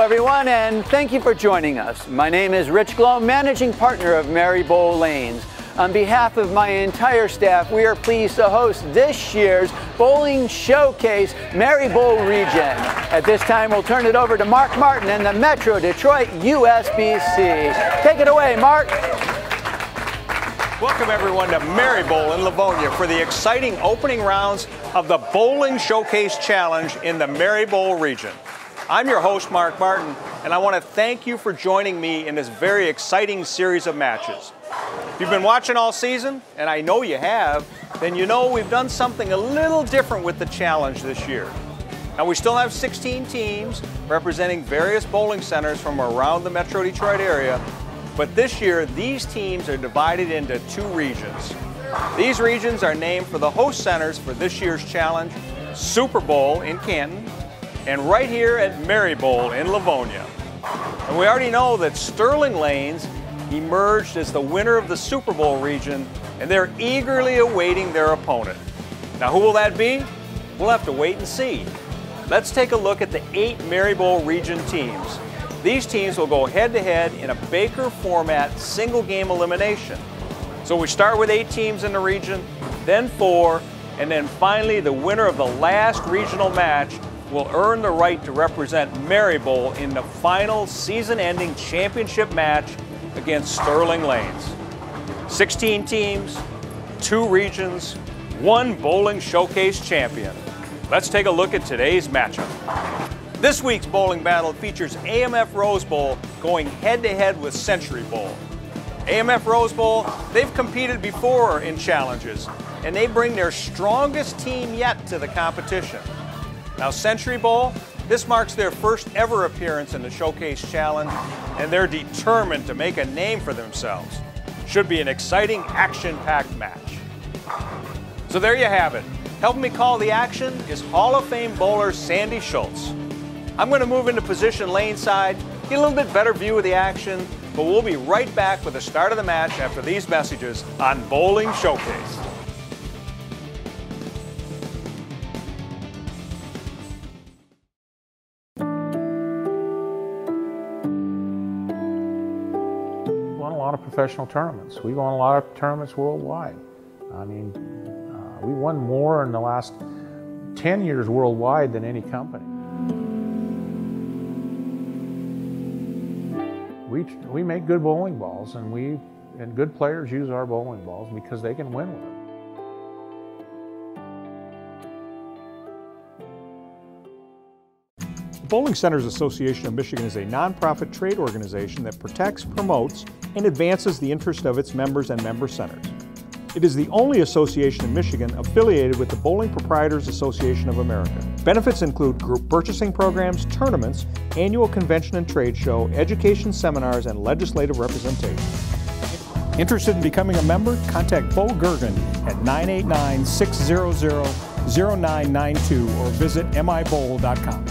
everyone, and thank you for joining us. My name is Rich Glow, managing partner of Mary Bowl Lanes. On behalf of my entire staff, we are pleased to host this year's Bowling Showcase Mary Bowl region. At this time, we'll turn it over to Mark Martin in the Metro Detroit USBC. Take it away, Mark. Welcome everyone to Mary Bowl in Livonia for the exciting opening rounds of the Bowling Showcase Challenge in the Mary Bowl region. I'm your host, Mark Martin, and I want to thank you for joining me in this very exciting series of matches. If you've been watching all season, and I know you have, then you know we've done something a little different with the challenge this year. Now, we still have 16 teams representing various bowling centers from around the Metro Detroit area, but this year these teams are divided into two regions. These regions are named for the host centers for this year's challenge: Super Bowl in Canton, and right here at Mary Bowl in Livonia. And we already know that Sterling Lanes emerged as the winner of the Super Bowl region, and they're eagerly awaiting their opponent. Now, who will that be? We'll have to wait and see. Let's take a look at the 8 Mary Bowl region teams. These teams will go head-to-head in a Baker format single game elimination. So we start with 8 teams in the region, then 4, and then finally the winner of the last regional match will earn the right to represent Mary Bowl in the final season-ending championship match against Sterling Lanes. 16 teams, 2 regions, 1 Bowling Showcase champion. Let's take a look at today's matchup. This week's bowling battle features AMF Rose Bowl going head-to-head with Century Bowl. AMF Rose Bowl, they've competed before in challenges, and they bring their strongest team yet to the competition. Now, Century Bowl, this marks their first ever appearance in the Showcase Challenge, and they're determined to make a name for themselves. Should be an exciting, action-packed match. So there you have it. Helping me call the action is Hall of Fame bowler Sandy Schultz. I'm going to move into position lane side, get a little bit better view of the action, but we'll be right back with the start of the match after these messages on Bowling Showcase. Professional tournaments. We've won a lot of tournaments worldwide. I mean, we won more in the last 10 years worldwide than any company. We make good bowling balls, and good players use our bowling balls because they can win with them. The Bowling Centers Association of Michigan is a nonprofit trade organization that protects, promotes, and advances the interest of its members and member centers. It is the only association in Michigan affiliated with the Bowling Proprietors Association of America. Benefits include group purchasing programs, tournaments, annual convention and trade show, education seminars, and legislative representation. Interested in becoming a member? Contact Bo Gergen at 989-600-0992 or visit mibowl.com.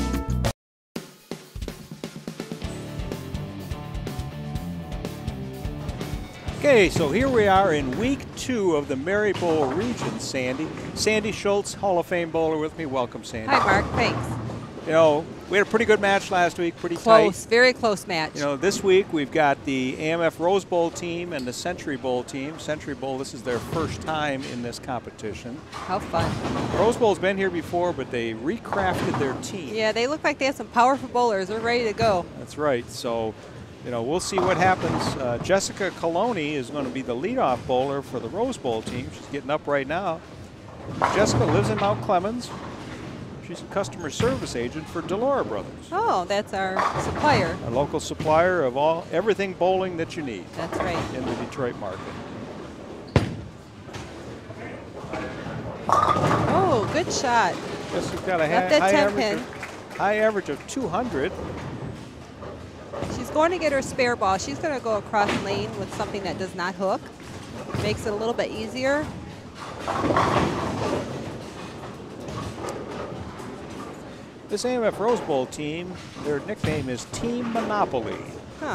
Okay, so here we are in week 2 of the Mary Bowl region, Sandy. Sandy Schultz, Hall of Fame bowler with me. Welcome, Sandy. Hi, Mark. Thanks. You know, we had a pretty good match last week, pretty close, tight. Very close match. You know, this week we've got the AMF Rose Bowl team and the Century Bowl team. Century Bowl, this is their first time in this competition. How fun. Rose Bowl's been here before, but they recrafted their team. Yeah, they look like they have some powerful bowlers. They're ready to go. That's right. So, you know, we'll see what happens. Jessica Coloni is going to be the leadoff bowler for the Rose Bowl team. She's getting up right now. Jessica lives in Mount Clemens. She's a customer service agent for Delora Brothers. Oh, that's our supplier. A local supplier of everything bowling that you need. That's right. In the Detroit market. Oh, good shot. Jessica's got a high average of 200. She's going to get her spare ball. She's going to go across lane with something that does not hook. Makes it a little bit easier. This AMF Rose Bowl team, their nickname is Team Monopoly. Huh.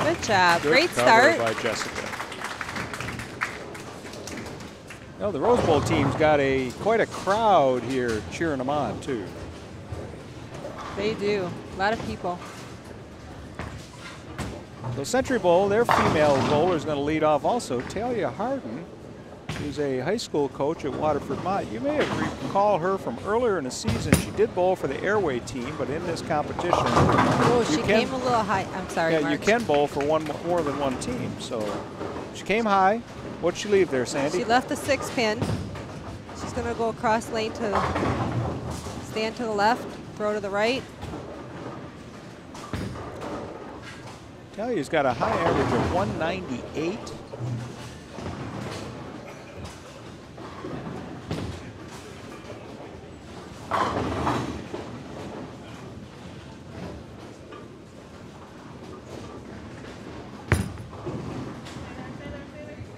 Good job. Good Great cover start. by Jessica. You know, the Rose Bowl team's got quite a crowd here cheering them on, too. They do. A lot of people. So Century Bowl, their female bowler is going to lead off also. Talia Harden, who's a high school coach at Waterford Mott. You may have recall her from earlier in the season. She did bowl for the Airway team, but in this competition, Oh, she came a little high. I'm sorry, yeah, Mark. you can bowl for more than one team. So she came high. What'd she leave there, Sandy? She left the 6 pin. She's going to go across lane to stand to the left, throw to the right. Talia's got a high average of 198.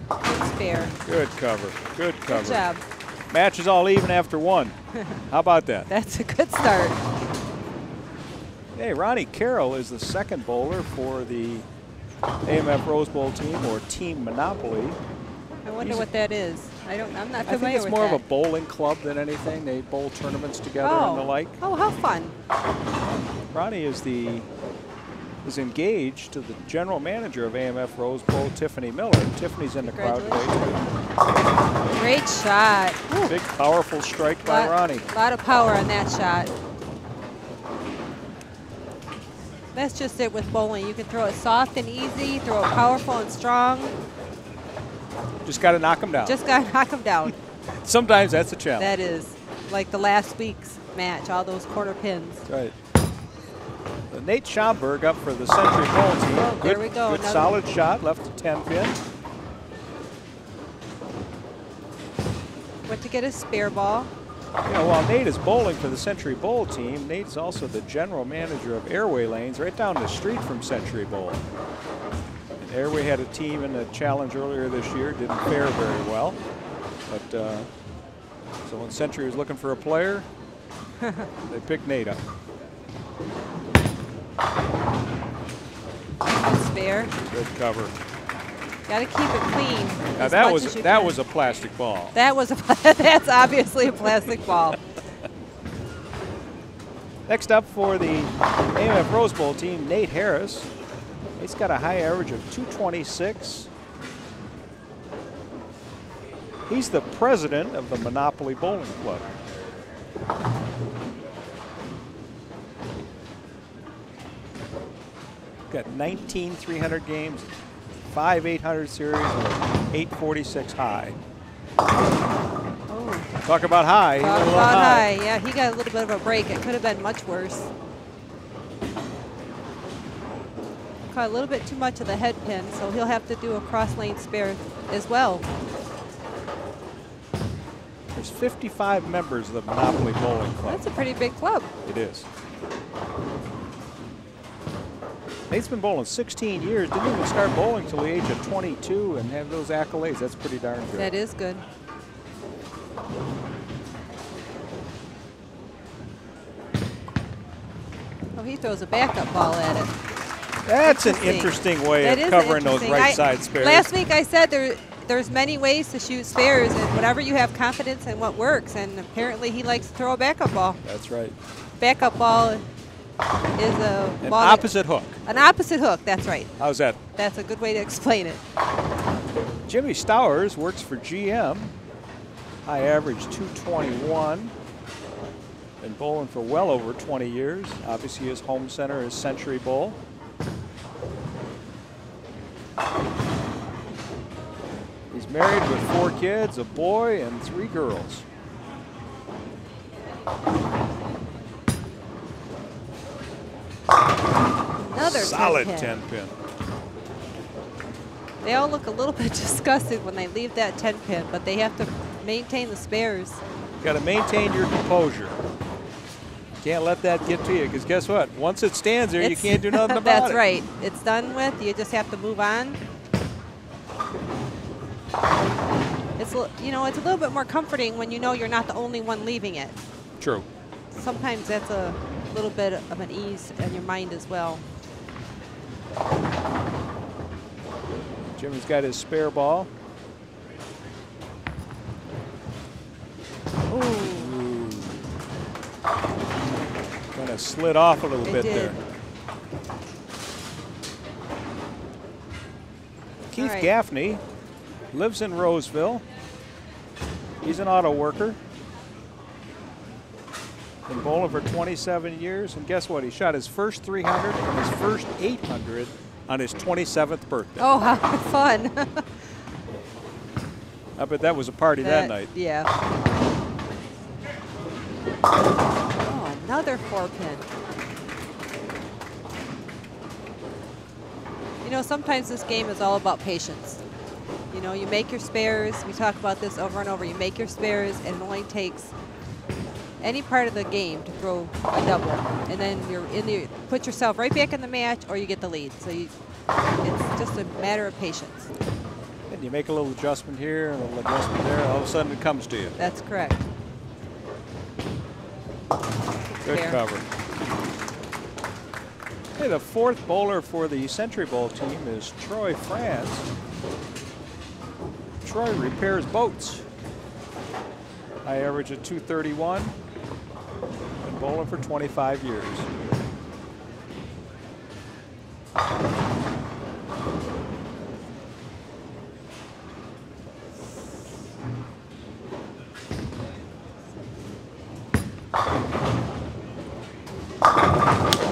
Good spare. Good cover. Good cover. Good job. Match is all even after one. How about that? That's a good start. Hey, Ronnie Carroll is the second bowler for the AMF Rose Bowl team, or Team Monopoly. I wonder what that is. I'm not familiar with that. I think it's more of a bowling club than anything. They bowl tournaments together and the like. Oh, how fun. Ronnie is engaged to the general manager of AMF Rose Bowl, Tiffany Miller. Tiffany's in the crowd today. Great shot. Ooh. Big, powerful strike by Ronnie. A lot of power on that shot. That's just it with bowling. You can throw it soft and easy, throw it powerful and strong. Just got to knock them down. Just got to knock them down. Sometimes that's a challenge. That is. Like the last week's match, all those corner pins. That's right. Nate Schomburg up for the Century Bowl team. Oh, there we go. Good solid shot, left to 10 pin. Went to get his spare ball. Yeah, while Nate is bowling for the Century Bowl team, Nate's also the general manager of Airway Lanes right down the street from Century Bowl. And Airway had a team in the challenge earlier this year, didn't fare very well. But so when Century was looking for a player, they picked Nate up. Good spare. Good cover. Got to keep it clean. Now that was a plastic ball. That's obviously a plastic ball. Next up for the AMF Rose Bowl team, Nate Harris. He's got a high average of 226. He's the president of the Monopoly Bowling Club. Got 19 300 games, 5 800 series, and an 846 high. Oh. Talk about high. Talk about high. Yeah, he got a little bit of a break. It could have been much worse. Caught a little bit too much of the head pin, so he'll have to do a cross lane spare as well. There's 55 members of the Monopoly Bowling Club. That's a pretty big club. It is. Nate's been bowling 16 years, didn't even start bowling till the age of 22 and have those accolades. That's pretty darn good. That is good. Oh, he throws a backup ball at it. That's an interesting way of covering those right side spares. Last week I said there's many ways to shoot spares, and whatever you have confidence in what works, and apparently he likes to throw a backup ball. That's right. Backup ball is an opposite hook. An opposite hook, that's right. How's that? That's a good way to explain it. Jimmy Stowers works for GM. High average 221. Been bowling for well over 20 years. Obviously his home center is Century Bowl. He's married with 4 kids, a boy and 3 girls. Another solid 10 10 pin. They all look a little bit disgusted when they leave that 10 pin, but they have to maintain the spares. Got to maintain your composure. Can't let that get to you, because guess what? Once it stands there, you can't do nothing about it. That's right. It's done with. You just have to move on. It's, you know, it's a little bit more comforting when you know you're not the only one leaving it. True. Sometimes that's a little bit of an ease in your mind as well. Jimmy's got his spare ball. Ooh. Gonna of slid off a little It bit did. there. Keith right. Gaffney lives in Roseville. He's an auto worker. Been bowling for 27 years, and guess what? He shot his first 300 and his first 800 on his 27th birthday. Oh, how fun. I bet that was a party that night. Yeah. Oh, another 4-pin. You know, sometimes this game is all about patience. You know, you make your spares. We talk about this over and over. You make your spares, and it only takes any part of the game to throw a double, and then you're in the put yourself right back in the match, or you get the lead. So it's just a matter of patience. And you make a little adjustment here, and a little adjustment there, all of a sudden it comes to you. That's correct. Good Fair. cover. Hey, the fourth bowler for the Century Bowl team is Troy France. Troy repairs boats. I average at 231. Been bowling for 25 years.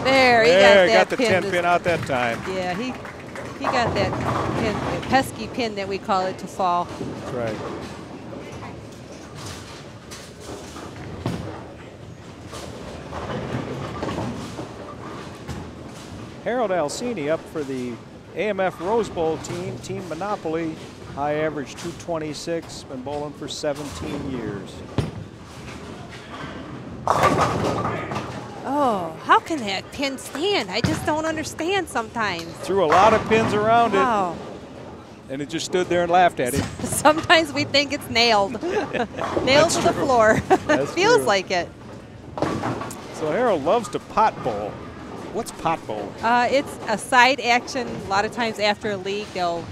There, he There, got got that the pin. 10 pin out that time. Yeah, he got that pin, pesky pin that we call it, to fall. That's right. Harold Alcini up for the AMF Rose Bowl team, Team Monopoly. High average 226, been bowling for 17 years. Oh, how can that pin stand? I just don't understand sometimes. Threw a lot of pins around it, Wow. and it just stood there and laughed at him. Sometimes we think it's nailed. Nailed to the floor. That's Feels true. like it. So Harold loves to pot bowl. What's pot bowl? It's a side action. A lot of times after a league, they'll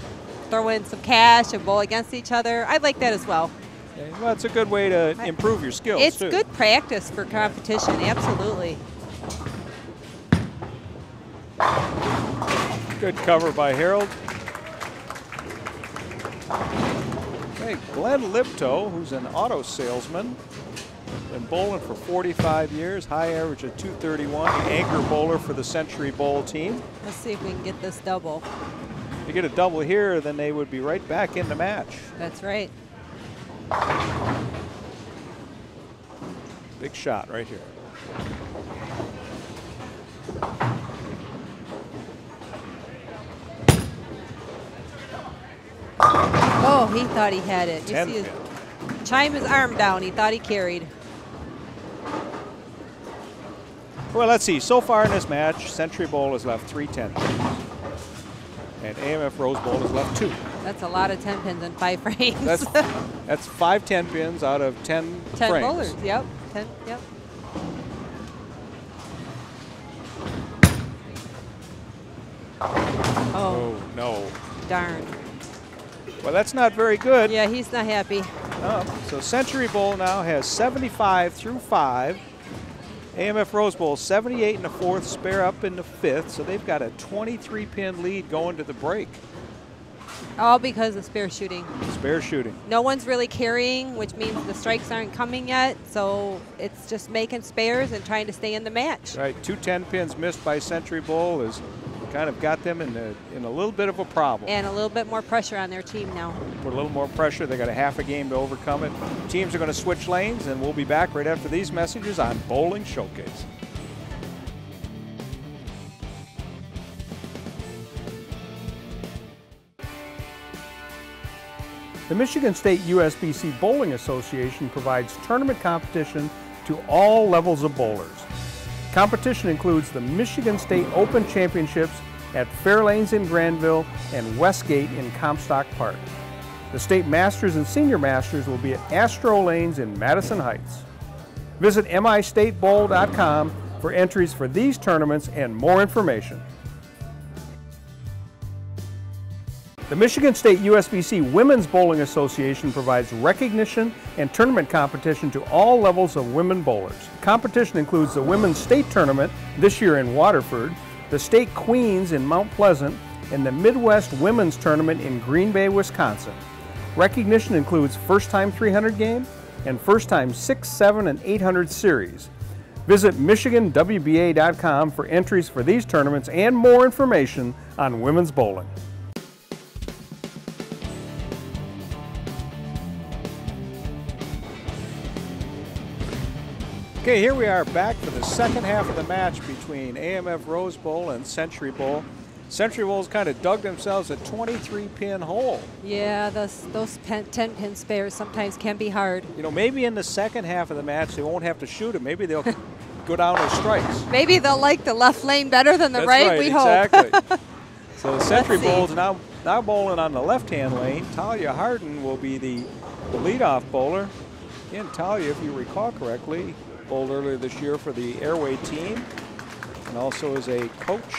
throw in some cash and bowl against each other. I like that as well. Okay, well, it's a good way to improve your skills, It's too. good practice for competition, absolutely. Good cover by Harold. Okay, Glenn Liptoe, who's an auto salesman, been bowling for 45 years, high average of 231, anchor bowler for the Century Bowl team. Let's see if we can get this double. If you get a double here, then they would be right back in the match. That's right. Big shot right here. Oh, he thought he had it. You 10 see his pin. chime his arm down. He thought he carried. Well, let's see. So far in this match, Century Bowl has left 3 10 pins. And AMF Rose Bowl has left 2. That's a lot of 10 pins in 5 frames. That's 5 10 pins out of 10 10 frames. bowlers. Yep. 10. Yep. Oh, Oh, no. darn. Well, that's not very good. Yeah, he's not happy. So Century Bowl now has 75 through 5. AMF Rose Bowl 78 in the 4th, spare up in the 5th. So they've got a 23-pin lead going to the break. All because of spare shooting. Spare shooting. No one's really carrying, which means the strikes aren't coming yet. So it's just making spares and trying to stay in the match. Right, 2 10 pins missed by Century Bowl has kind of got them in a little bit of a problem. And a little bit more pressure on their team now. Put a little more pressure. They got a half a game to overcome it. Teams are going to switch lanes, and we'll be back right after these messages on Bowling Showcase. The Michigan State USBC Bowling Association provides tournament competition to all levels of bowlers. Competition includes the Michigan State Open Championships at Fairlanes in Granville and Westgate in Comstock Park. The State Masters and Senior Masters will be at Astro Lanes in Madison Heights. Visit mistatebowl.com for entries for these tournaments and more information. The Michigan State USBC Women's Bowling Association provides recognition and tournament competition to all levels of women bowlers. Competition includes the Women's State Tournament, this year in Waterford, the State Queens in Mount Pleasant, and the Midwest Women's Tournament in Green Bay, Wisconsin. Recognition includes first-time 300 game and first-time 6, 7, and 800 series. Visit MichiganWBA.com for entries for these tournaments and more information on women's bowling. Okay, here we are back for the second half of the match between AMF Rose Bowl and Century Bowl. Century Bowl's kind of dug themselves a 23-pin hole. Yeah, those 10-pin spares sometimes can be hard. You know, maybe in the second half of the match they won't have to shoot it. Maybe they'll go down as strikes. Maybe they'll like the left lane better than the That's right, right, we exactly. hope. So the Century Bowl's now bowling on the left-hand lane. Talia Harden will be the leadoff bowler. Again, Talia, if you recall correctly, bowled earlier this year for the Airway team and also is a coach,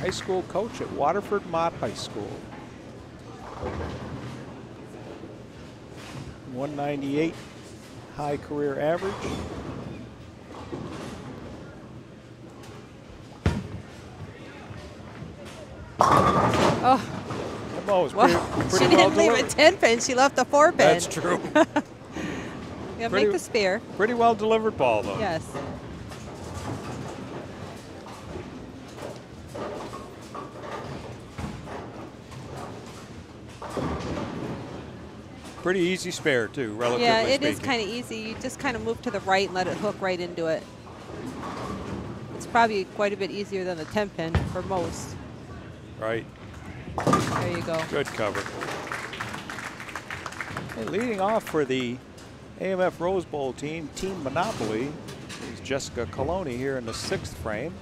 high school coach at Waterford Mott High School. 198 high career average. Oh, That ball was well, pretty she well didn't leave a delivered. 10-pin, she left a 4-pin. That's true. Yeah, Pretty- make the spare. Pretty well delivered ball though. Yes. Pretty easy spare too, relatively Yeah, it speaking. is kind of easy. You just kind of move to the right and let it hook right into it. It's probably quite a bit easier than the 10-pin for most. Right. There you go. Good cover. And leading off for the AMF Rose Bowl team, Team Monopoly, is Jessica Coloni here in the 6th frame.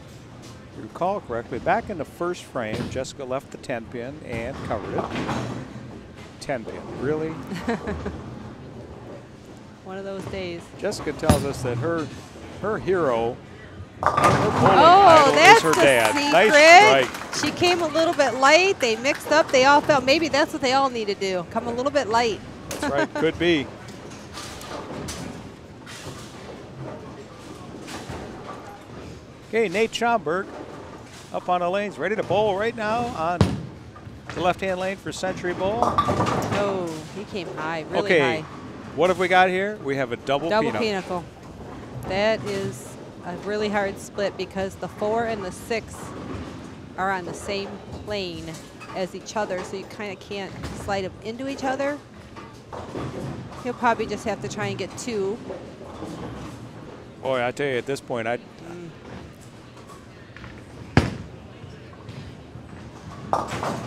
If you recall correctly, back in the 1st frame, Jessica left the 10-pin and covered it. 10-pin, really? One of those days. Jessica tells us that her hero, her bowling Oh, idol that's is her the dad. secret. Nice strike. She came a little bit light. They mixed up. They all felt maybe that's what they all need to do. Come a little bit light. That's right, could be. Okay, Nate Schomburg up on the lanes, ready to bowl right now on the left-hand lane for Century Bowl. Oh, he came high, really Okay, high. what have we got here? We have a double pinochle. Pinnacle. That is a really hard split because the 4 and the 6 are on the same plane as each other, so you kind of can't slide them into each other. He'll probably just have to try and get 2. Boy, I tell you, at this point,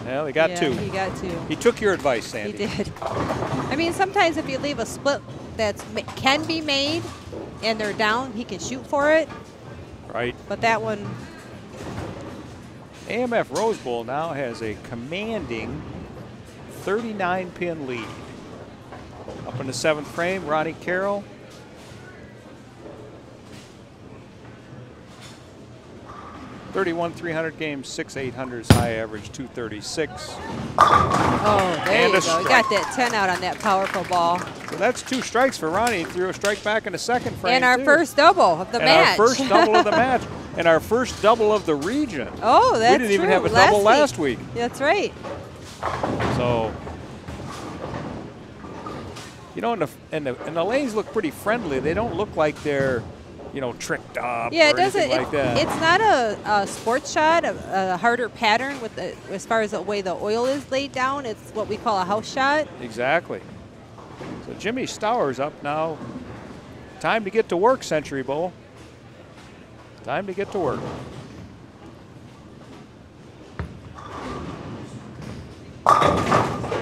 Well, he got Yeah, 2. he got 2. He took your advice, Sandy. He did. I mean, sometimes if you leave a split that can be made and they're down, he can shoot for it. Right. But that one, AMF Rose Bowl now has a commanding 39-pin lead. Up in the 7th frame, Ronnie Carroll. .31 300 games, 6 800s, high average 236. oh, there And you a go. You strike. got that 10 out on that powerful ball. So that's 2 strikes for Ronnie. He threw a strike back in the 2nd frame. And our too. first double of the and match. our first double of the match. And our first double of the region. Oh, that's We didn't even true. have a double last week. That's right. So, you know, and the lanes look pretty friendly. They don't look like they're, you know, tricked up Yeah, or it doesn't. anything like that. It's not a sports shot, a harder pattern with the, as far as the way the oil is laid down. It's what we call a house shot. Exactly. So Jimmy Stower's up now. Time to get to work, Century Bowl. Time to get to work.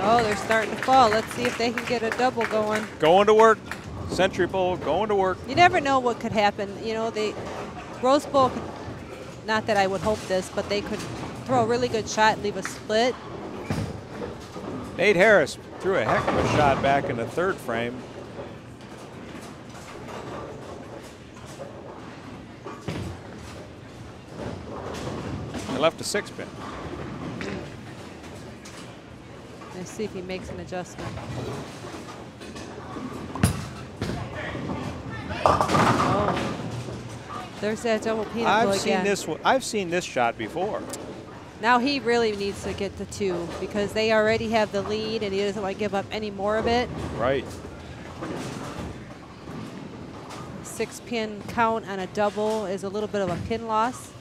Oh, they're starting to fall. Let's see if they can get a double going. Going to work. Century Bowl going to work. You never know what could happen. You know, Rose Bowl could, not that I would hope this, but they could throw a really good shot and leave a split. Nate Harris threw a heck of a shot back in the 3rd frame. He left a 6-pin. see if he makes an adjustment. Oh, there's that double peanut pull again. I've seen this shot before. Now he really needs to get the 2 because they already have the lead and he doesn't want to give up any more of it. Right. 6-pin count on a double is a little bit of a pin loss.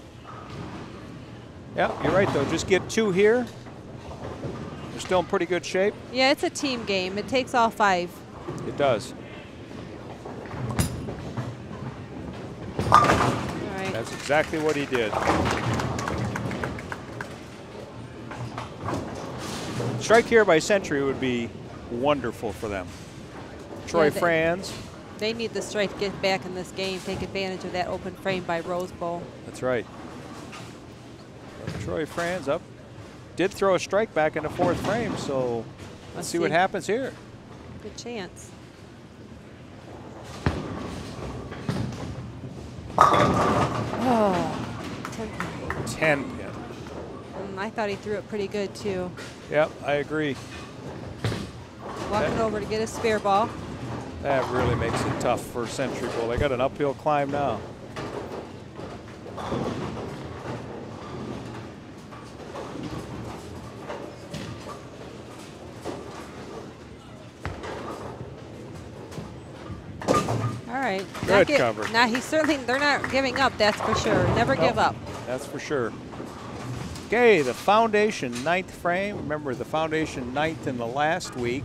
Yeah, you're right though. Just get 2 here. You're still in pretty good shape. Yeah, it's a team game. It takes all 5. It does. All right. That's exactly what he did. Strike here by Century would be wonderful for them. Troy Franz. They need the strike to get back in this game, take advantage of that open frame by Rose Bowl. That's right. Troy Franz up. Did throw a strike back in the 4th frame, so let's see what happens here. Good chance. Oh, 10 pin. 10 pin. I thought he threw it pretty good too. Yep, I agree. Walking over to get a spare ball. That really makes it tough for Century Bowl. They got an uphill climb now. All right. Good cover. Now they're not giving up, that's for sure. Never give up. That's for sure. Okay, the foundation 9th frame. Remember, the foundation 9th in the last week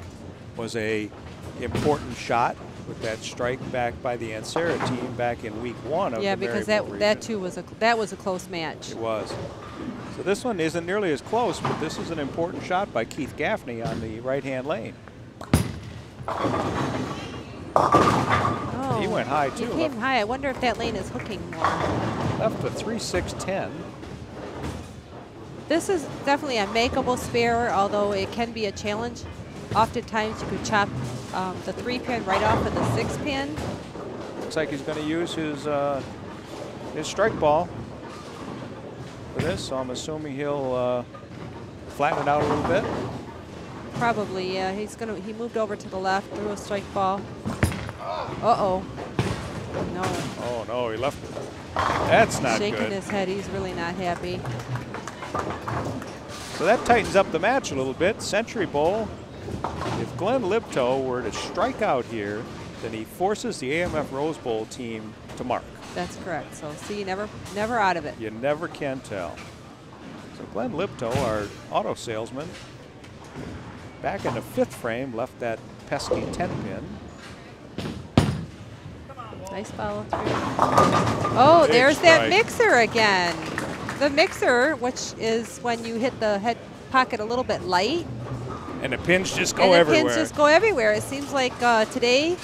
was a important shot with that strike back by the Ansera team back in week 1 of the because that too was a close match. It was. So this one isn't nearly as close, but this is an important shot by Keith Gaffney on the right-hand lane. Oh, he went high too. He came high. I wonder if that lane is hooking more. Left a 3-6-10. This is definitely a makeable spare, although it can be a challenge. Oftentimes you could chop the 3-pin right off of the 6-pin. Looks like he's going to use his strike ball for this, so I'm assuming he'll flatten it out a little bit. Probably, yeah. He moved over to the left, threw a strike ball. Uh-oh. No. Oh, no, he left it. That's not good. Shaking his head. He's really not happy. So that tightens up the match a little bit. Century Bowl, if Glenn Liptow were to strike out here, then he forces the AMF Rose Bowl team to mark. That's correct. So see, never out of it. You never can tell. So Glenn Liptow, our auto salesman, back in the 5th frame, left that pesky 10-pin. Nice follow through. Oh, Big there's strike. that mixer again. The mixer, which is when you hit the head pocket a little bit light. And the pins just go and the everywhere. pins just go everywhere. It seems like today,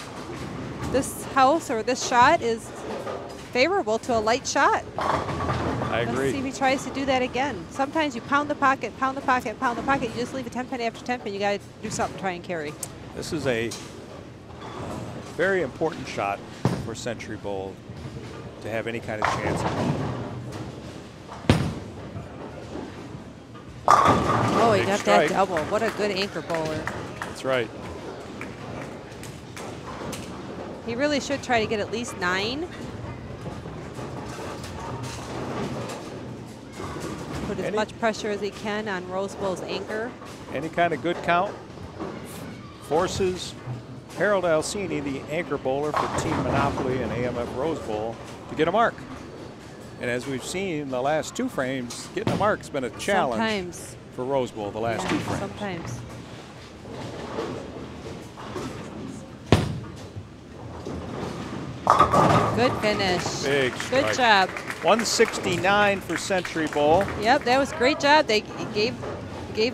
this house or this shot is favorable to a light shot. I agree. Let's see if he tries to do that again. Sometimes you pound the pocket, pound the pocket, pound the pocket. You just leave a 10-pin after 10-pin. You got to do something to try and carry. This is a very important shot for Century Bowl to have any kind of chance. Oh, he Big got strike. that double. What a good anchor bowler. That's right. He really should try to get at least 9. Put as much pressure as he can on Rose Bowl's anchor. Any kind of good count forces Harold Alcini, the anchor bowler for Team Monopoly and AMF Rose Bowl, to get a mark. And as we've seen in the last 2 frames, getting a mark's been a challenge Sometimes. for Rose Bowl the last 2 frames. Sometimes. Good finish. Big strike. Good job. 169 for Century Bowl. Yep, that was a great job. They gave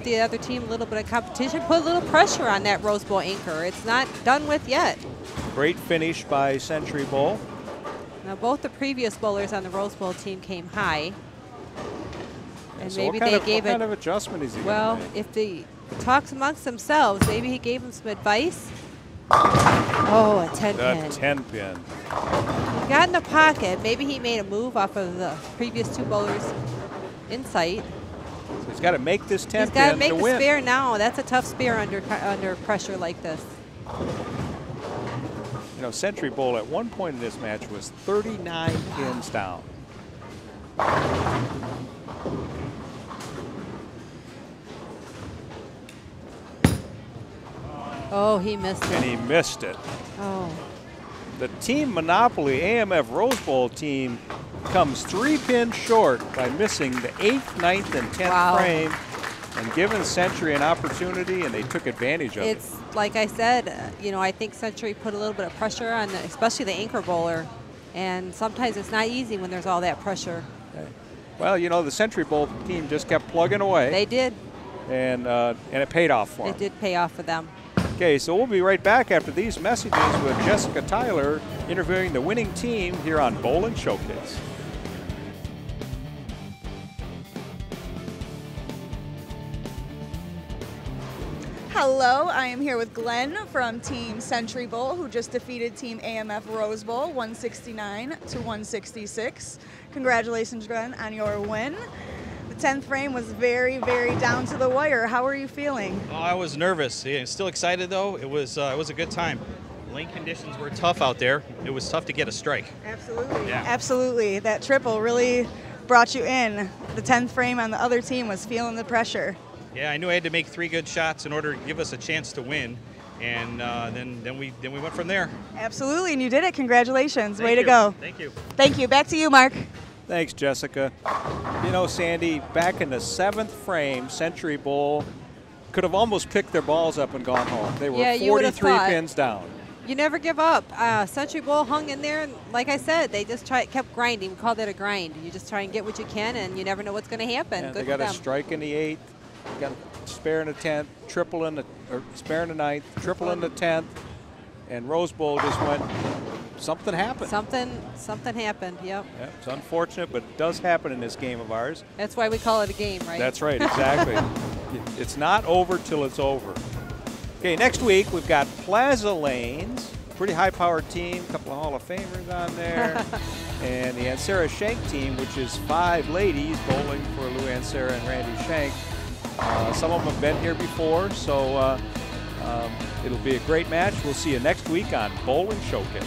the other team a little bit of competition, put a little pressure on that Rose Bowl anchor. It's not done with yet. Great finish by Century Bowl. Now, both the previous bowlers on the Rose Bowl team came high. And So maybe what they gave kind of adjustment is he well, gonna make? if they talks amongst themselves, maybe he gave them some advice. Oh, a 10-pin. That 10-pin. He got in the pocket. Maybe he made a move off of the previous 2 bowlers' insight. So he's got to make this 10 He's got to pin make to the win. spare now. That's a tough spare under pressure like this. You know, Century Bowl at one point in this match was 39 pins down. Oh, he missed And it. he missed it. Oh. The Team Monopoly AMF Rose Bowl team comes 3 pins short by missing the 8th, 9th, and 10th Wow. frame and giving Century an opportunity, and they took advantage of it. It's like I said, you know, I think Century put a little bit of pressure on, especially the anchor bowler. And sometimes it's not easy when there's all that pressure. Okay. Well, you know, the Century Bowl team just kept plugging away. They did. And it paid off for them. It did pay off for them. Okay, so we'll be right back after these messages with Jessica Tyler interviewing the winning team here on Bowling Showcase. Hello, I am here with Glenn from Team Century Bowl, who just defeated Team AMF Rose Bowl 169 to 166. Congratulations, Glenn, on your win. The 10th frame was very, very down to the wire. How are you feeling? Oh, I was nervous. Yeah, still excited though. It was a good time. Lane conditions were tough out there. It was tough to get a strike. Absolutely. Yeah. Absolutely. That triple really brought you in. The 10th frame on the other team was feeling the pressure. Yeah, I knew I had to make 3 good shots in order to give us a chance to win, and then we went from there. Absolutely, and you did it. Congratulations. Thank Way to you. go. Thank you. Thank you. Back to you, Mark. Thanks, Jessica. You know, Sandy, back in the 7th frame, Century Bowl could have almost picked their balls up and gone home. They were Yeah, you would have 43 thought. pins down. You never give up. Century Bowl hung in there, and like I said, they just kept grinding. We called it a grind. You just try and get what you can, and you never know what's going to happen. Yeah, Good they for got a them. strike in the 8th, got a spare in the 10th, triple in the, or spare in the 9th, triple in the 10th, and Rose Bowl just went, something happened. Something happened, yep. Yeah, it's unfortunate, but it does happen in this game of ours. That's why we call it a game, right? That's right, exactly. It's not over till it's over. Okay, next week we've got Plaza Lanes, pretty high-powered team, a couple of Hall of Famers on there, and the Ansara Shank team, which is 5 ladies bowling for Lou Ansara and Randy Shank. Some of them have been here before, so it'll be a great match. We'll see you next week on Bowling Showcase.